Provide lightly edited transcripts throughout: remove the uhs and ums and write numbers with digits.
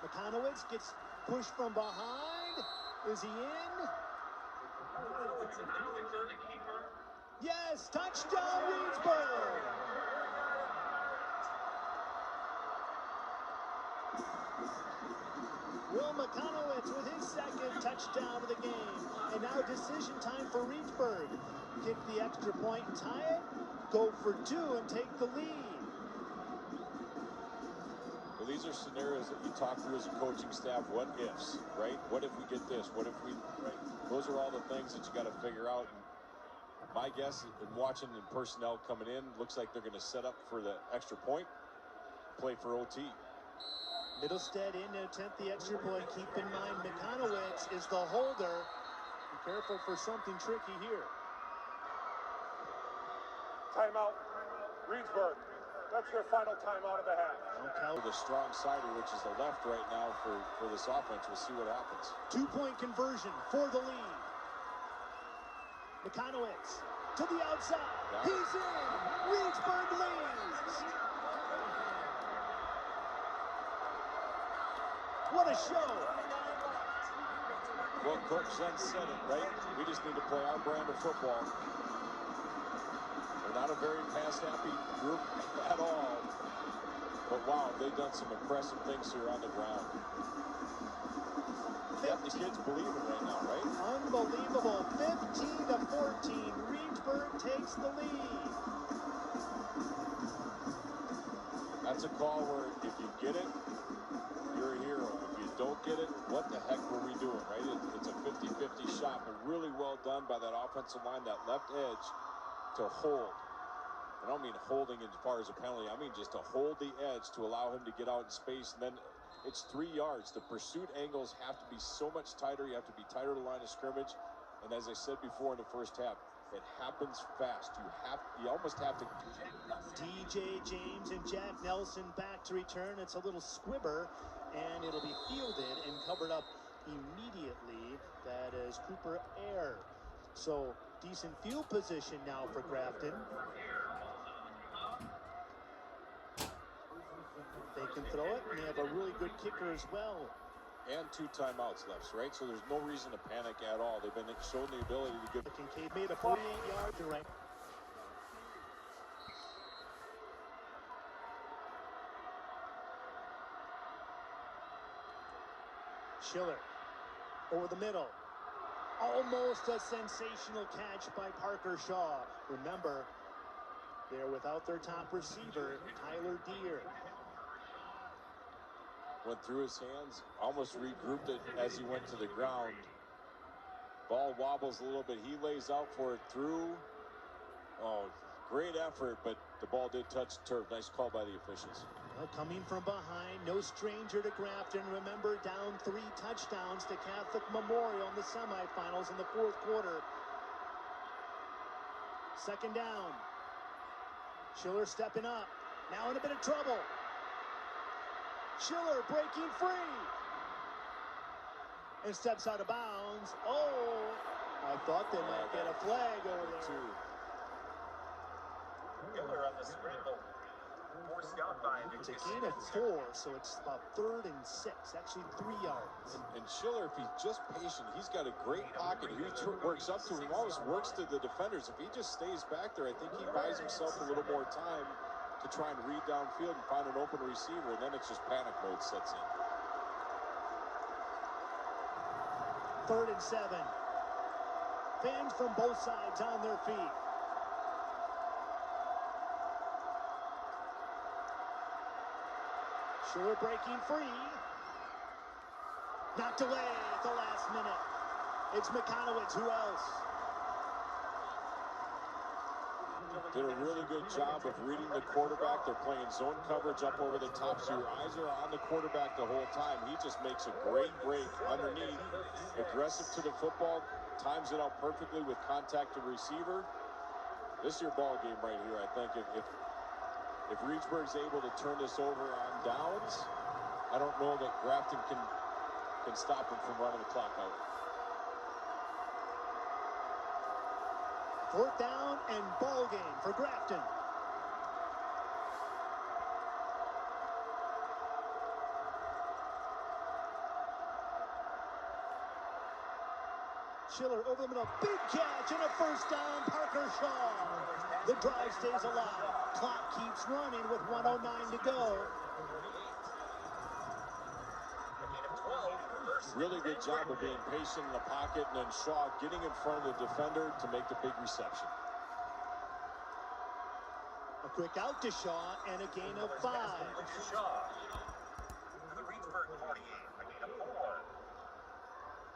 McConowitz gets pushed from behind. Is he in? Yes, touchdown Reedsburg! Will McConowitz with his second touchdown of the game. And now decision time for Reedsburg. Kick the extra point and tie it, go for two and take the lead. Well, these are scenarios that you talk through as a coaching staff. What ifs, right? What if we get this? What if we, right? Those are all the things that you got to figure out. And my guess, in watching the personnel coming in, looks like they're going to set up for the extra point, play for OT. Middlestead in to attempt the extra point. Keep in mind, McConowitz is the holder. Be careful for something tricky here. Timeout, Reedsburg. That's their final timeout of the half. The strong sider, which is the left right now for this offense. We'll see what happens. 2-point conversion for the lead. McConowitz to the outside. He's in. Reedsburg leads. What a show. Well, Coach Zen said it, right? We just need to play our brand of football. Not a very pass-happy group at all. But wow, they've done some impressive things here on the ground. Yeah, the kids believe it right now, right? Unbelievable. 15-14. Reedsburg takes the lead. That's a call where if you get it, you're a hero. If you don't get it, what the heck were we doing, right? It's a 50-50 shot, but really well done by that offensive line, that left edge, to hold. I don't mean holding as far as a penalty. I mean just to hold the edge to allow him to get out in space. And then it's 3 yards. The pursuit angles have to be so much tighter. You have to be tighter to the line of scrimmage. And as I said before in the first half, it happens fast. You almost have to. DJ James and Jack Nelson back to return. It's a little squibber, and it'll be fielded and covered up immediately. That is Cooper Air. So decent field position now for Grafton. They can throw it, and they have a really good kicker as well. And 2 timeouts left, right? So there's no reason to panic at all. They've been shown the ability to give. Kincaid made a 48-yard to right. Schiller over the middle. Almost a sensational catch by Parker Shaw. Remember, they're without their top receiver, Tyler Deere. Went through his hands, almost regrouped it as he went to the ground. Ball wobbles a little bit. He lays out for it through. Oh, great effort, but the ball did touch turf. Nice call by the officials. Well, coming from behind, no stranger to Grafton. Remember, down 3 touchdowns to Catholic Memorial in the semifinals in the 4th quarter. Second down. Schiller stepping up. Now in a bit of trouble. Schiller breaking free. And steps out of bounds. Oh, I thought they might get a flag over there. Schiller on the scramble. Forced out by It's a gain of 4, so it's about 3rd and 6, actually 3 yards. And Schiller, if he's just patient, he's got a great pocket. He works up to him, almost works to the defenders. If he just stays back there, I think he buys himself a little more time to try and read downfield and find an open receiver, and then it's just panic mode sets in. 3rd and 7. Fans from both sides on their feet. Schiller breaking free. Knocked away at the last minute. It's McConowitz. Who else? Did a really good job of reading the quarterback. They're playing zone coverage up over the top, so your eyes are on the quarterback the whole time. He just makes a great break underneath, aggressive to the football, times it out perfectly with contact to receiver. This is your ball game right here, I think. If Reedsburg's able to turn this over on downs, I don't know that Grafton can stop him from running the clock out. 4th down and ball game for Grafton. Schiller over the middle, big catch and a first down, Parker Shaw. The drive stays alive. Clock keeps running with 1:09 to go. Really good job of being patient in the pocket, and then Shaw getting in front of the defender to make the big reception. A quick out to Shaw and a gain of 5. Shaw to the Reedsburg 48, a gain of 4.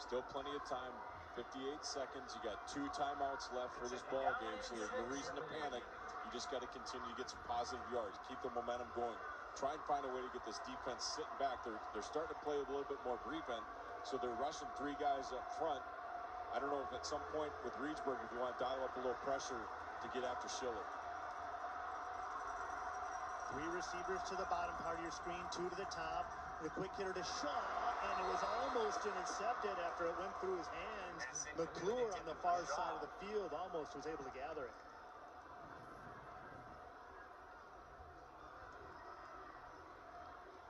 Still plenty of time, 58 seconds. You got 2 timeouts left for this ball game, so there's no reason to panic. You just got to continue to get some positive yards, keep the momentum going. Try and find a way to get this defense sitting back. They're starting to play a little bit more prevent, so they're rushing 3 guys up front. I don't know if at some point with Reedsburg, if you want to dial up a little pressure to get after Schiller. 3 receivers to the bottom part of your screen, 2 to the top. The quick hitter to Shaw, and it was almost intercepted after it went through his hands. McClure on the far side of the field almost was able to gather it.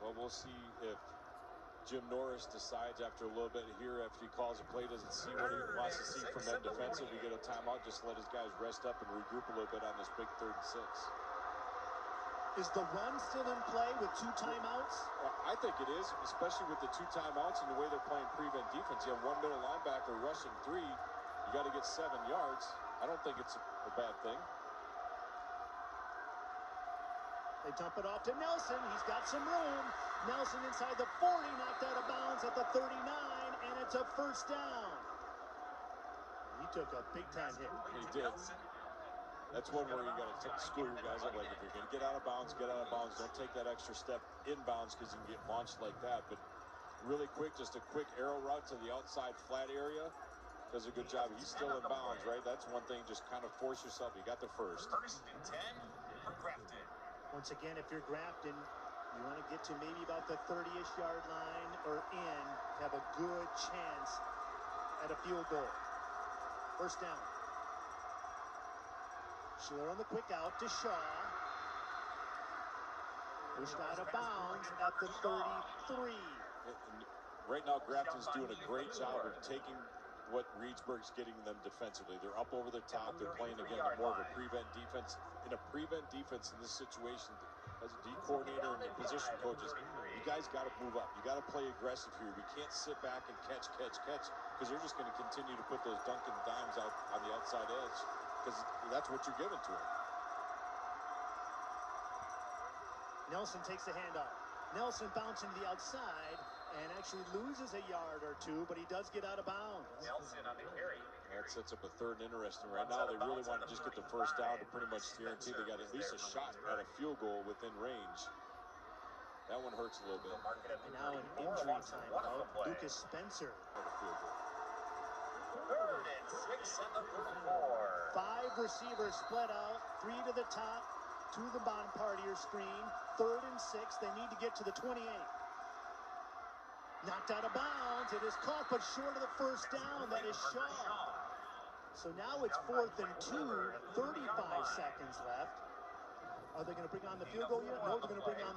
Well, we'll see if Jim Norris decides after a little bit here, after he calls a play, doesn't see what he wants to see from them defensively. Get a timeout, just let his guys rest up and regroup a little bit on this big 3rd and 6. Is the run still in play with 2 timeouts? Well, I think it is, especially with the 2 timeouts and the way they're playing prevent defense. You have 1 middle linebacker rushing 3. You got to get 7 yards. I don't think it's a bad thing. They dump it off to Nelson. He's got some room. Nelson inside the 40, knocked out of bounds at the 39, and it's a first down. He took a big-time hit. He did. That's one where you got to school your guys up. Like, if you're going to get out of bounds, get out of bounds. Don't take that extra step inbounds because you can get launched like that. But really quick, just a quick arrow route to the outside flat area. Does a good job. He's still in bounds, right? That's one thing. Just kind of force yourself. You got the first. 1st and 10 for Grafton. Once again, if you're Grafton, you want to get to maybe about the 30-ish yard line or in to have a good chance at a field goal. First down. Schiller on the quick out to Shaw. Pushed out of bounds at the 33. Right now, Grafton's doing a great job of taking what Reedsburg's getting them defensively. They're up over the top. They're playing, again, more of a prevent defense. In a prevent defense in this situation, as a D coordinator and the position coaches, you guys got to move up. You got to play aggressive here. We can't sit back and catch, because they're just going to continue to put those Dunkin' dimes out on the outside edge, because that's what you're giving to them. Nelson takes the handoff. Nelson bouncing to the outside and actually loses a yard or 2, but he does get out of bounds. Nelson on the carry. That sets up a 3rd and interesting. Right now, they really want to just get the first down to pretty much guarantee they got at least a shot at a field goal within range. That one hurts a little bit. And now an injury timeout. Lucas Spencer. 3rd and 6 at the 34. 5 receivers split out, 3 to the top, 2 to the bottom part of your screen. 3rd and 6. They need to get to the 28. Knocked out of bounds. It is caught, but short of the first down. That is Shaw. So now it's 4th and 2. 35 seconds left. Are they going to bring on the field goal yet? No, they're going to bring on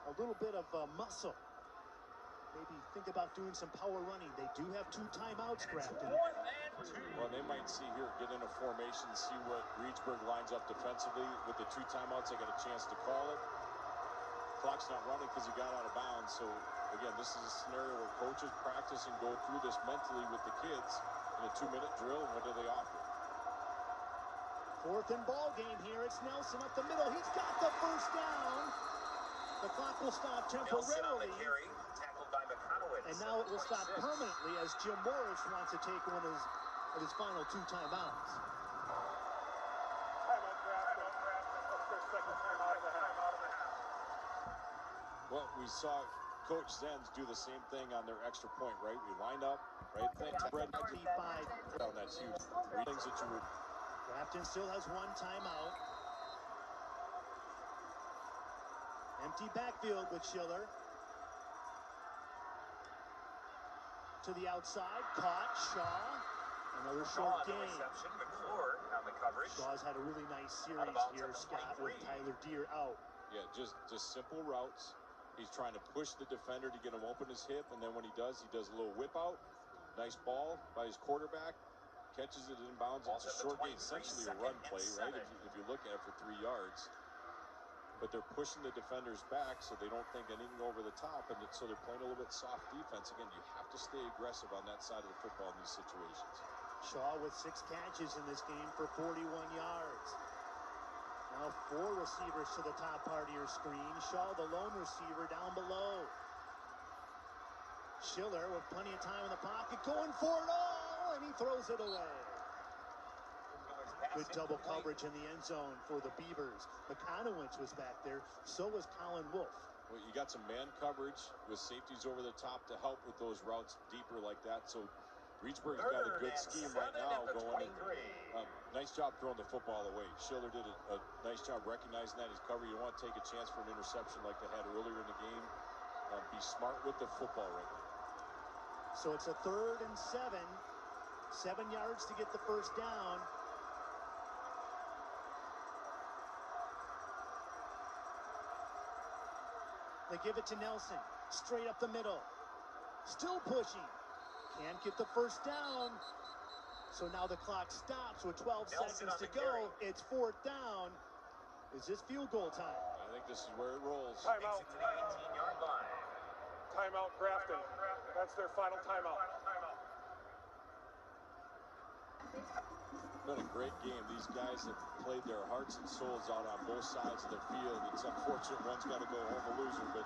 a little bit of muscle. Maybe think about doing some power running. They do have 2 timeouts, Grafton. Well, they might see here, get in a formation, see what Reedsburg lines up defensively. With the 2 timeouts, they got a chance to call it. Clock's not running because he got out of bounds. So, again, this is a scenario where coaches practice and go through this mentally with the kids in a 2-minute drill. And what do they offer? 4th and ball game here. It's Nelson up the middle. He's got the first down. The clock will stop temporarily. And now it will stop permanently as Jim Morris wants to take one of his final 2 timeouts. Timeout, Grafton. That's their 2nd timeout of the half. Well, we saw Coach Zenz do the same thing on their extra point, right? We line up, right? Down, that's huge. 3 things that you would. Grafton still has 1 timeout. Empty backfield with Schiller. To the outside, caught, Shaw. Another short gain. McClure on the coverage. Shaw's had a really nice series here, Scott, with Tyler Deere out. Yeah, just simple routes. He's trying to push the defender to get him open his hip, and then when he does a little whip out, Nice ball by his quarterback. Catches it in bounds. It's a short game, essentially a run play, right? If you look at it for 3 yards. But they're pushing the defenders back so they don't think anything over the top, and so they're playing a little bit soft defense. Again, you have to stay aggressive on that side of the football in these situations. Shaw with 6 catches in this game for 41 yards. Now 4 receivers to the top part of your screen. Shaw, the lone receiver, down below. Schiller with plenty of time in the pocket, going for it all, and he throws it away. Good double coverage in the end zone for the Beavers. McConowitz was back there. So was Colin Wolfe. Well, you got some man coverage with safeties over the top to help with those routes deeper like that. So Reedsburg's got a good scheme right now going. Nice job throwing the football away. Schiller did a nice job recognizing that. He's covered. You don't want to take a chance for an interception like they had earlier in the game. Be smart with the football right now. So it's a 3rd and 7. 7 yards to get the first down. They give it to Nelson, straight up the middle. Still pushing. Can't get the first down. So now the clock stops with 12 seconds to go. It's 4th down. Is this field goal time? I think this is where it rolls. Timeout. To the 18-yard line. Timeout, Grafton. That's their final timeout. Been a great game. These guys have played their hearts and souls out on both sides of the field. It's unfortunate one's got to go home a loser, but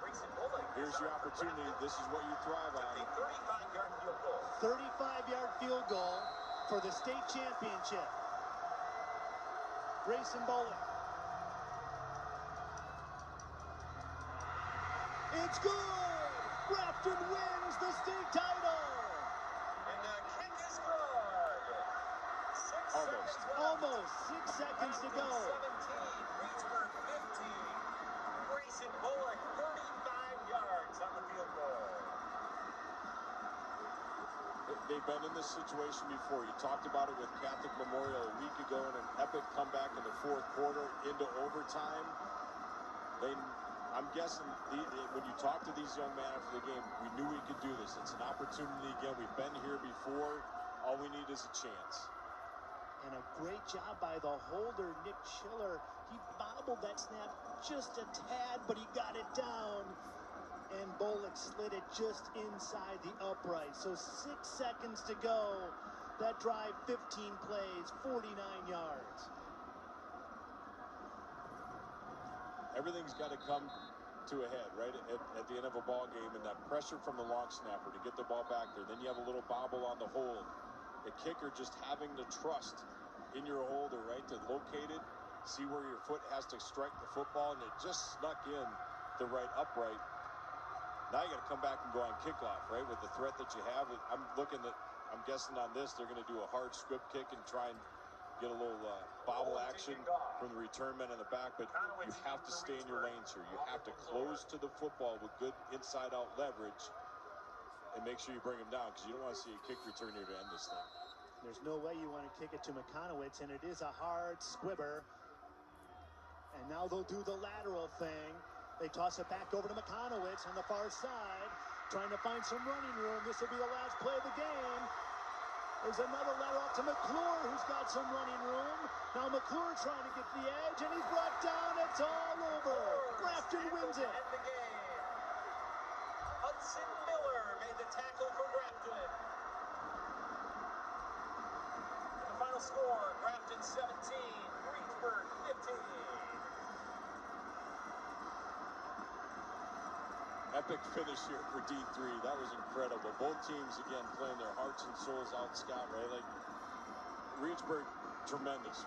here's your opportunity. This is what you thrive on. A 35-yard field goal. 35-yard field goal for the state championship. Grayson Bowling. It's good! Grafton wins the state title! And the kick is good. Almost 6 seconds to go. 17, Reedsburg 15. Grayson Bullock, 35 yards on the field goal. They've been in this situation before. You talked about it with Catholic Memorial a week ago in an epic comeback in the 4th quarter into overtime. I'm guessing when you talk to these young men after the game, we knew we could do this. It's an opportunity again. We've been here before. All we need is a chance. And a great job by the holder, Nick Schiller. He bobbled that snap just a tad, but he got it down. And Bolick slid it just inside the upright. So 6 seconds to go. That drive, 15 plays, 49 yards. Everything's got to come to a head, right, at the end of a ball game, and that pressure from the long snapper to get the ball back there. Then you have a little bobble on the hold. The kicker just having the trust in your holder, right, to locate it, see where your foot has to strike the football, and it just snuck in the right upright. Now you got to come back and go on kickoff, right, with the threat that you have. I'm guessing on this, they're going to do a hard script kick and try and get a little bobble action from the return men in the back, but you have to stay in your lanes here. You have to close to the football with good inside-out leverage and make sure you bring him down, because you don't want to see a kick return here to end this thing. There's no way you want to kick it to McConowitz, and it is a hard squibber. And now they'll do the lateral thing. They toss it back over to McConowitz on the far side, trying to find some running room. This will be the last play of the game. There's another lateral off to McClure, who's got some running room. Now McClure trying to get the edge, and he's brought down. It's all over. Grafton wins it. End the game. Hudson Miller made the tackle for Grafton. And the final score, Grafton 17, Reedsburg 15. Epic finish here for D3. That was incredible. Both teams, again, playing their hearts and souls out, Scott, right? Like, Reedsburg, tremendous.